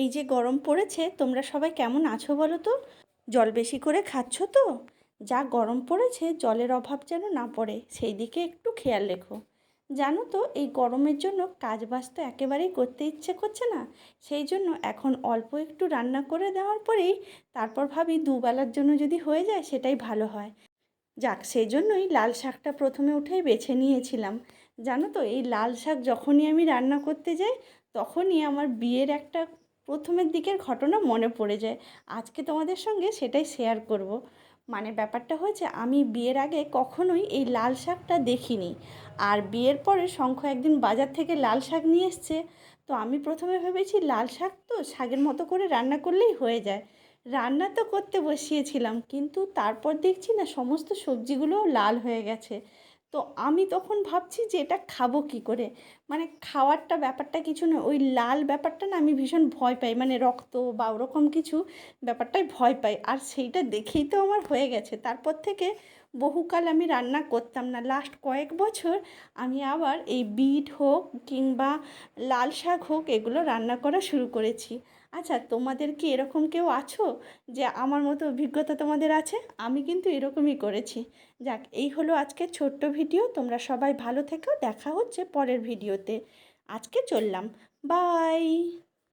এই যে গরম পড়েছে, তোমরা সবাই কেমন আছো বলো তো? জল বেশি করে খাচ্ছ তো? যা গরম পড়েছে, জলের অভাব যেন না পড়ে সেই দিকে একটু খেয়াল রেখো। জানো তো, এই গরমের জন্য কাজবাজ তো একেবারেই করতে ইচ্ছে করছে না। সেই জন্য এখন অল্প একটু রান্না করে দেওয়ার পরেই তারপর ভাবি দুবেলার জন্য যদি হয়ে যায় সেটাই ভালো হয়। যাক, সেই জন্যই লাল শাকটা প্রথমে উঠেই বেছে নিয়েছিলাম। জানো তো, এই লাল শাক যখনই আমি রান্না করতে যাই তখনই আমার বিয়ের একটা প্রথমের দিকের ঘটনা মনে পড়ে যায়। আজকে তোমাদের সঙ্গে সেটাই শেয়ার করব। মানে ব্যাপারটা হয়েছে, আমি বিয়ের আগে কখনোই এই লাল শাকটা দেখিনি। আর বিয়ের পরে শঙ্খ একদিন বাজার থেকে লাল শাক নিয়ে এসছে। তো আমি প্রথমে ভেবেছি লাল শাক তো শাকের মতো করে রান্না করলেই হয়ে যায়। রান্না তো করতে বসিয়েছিলাম, কিন্তু তারপর দেখছি না সমস্ত সবজিগুলোও লাল হয়ে গেছে। তো আমি তখন ভাবছি যে এটা খাবো কী করে। মানে খাওয়ারটা ব্যাপারটা কিছু না, ওই লাল ব্যাপারটা না আমি ভীষণ ভয় পাই, মানে রক্ত বা ওরকম কিছু ব্যাপারটাই ভয় পাই। আর সেইটা দেখেই তো আমার হয়ে গেছে। তারপর থেকে বহুকাল আমি রান্না করতাম না। লাস্ট কয়েক বছর আমি আবার এই বিট হোক কিংবা লাল শাক হোক এগুলো রান্না করা শুরু করেছি। আচ্ছা, তোমাদের কি এরকম কেউ আছো যে আমার মতো অভিজ্ঞতা তোমাদের আছে? আমি কিন্তু এরকমই করেছি। যাক, এই হলো আজকের ছোট্ট ভিডিও। তোমরা সবাই ভালো থেকো, দেখা হচ্ছে পরের ভিডিওতে। আজকে চললাম, বাই।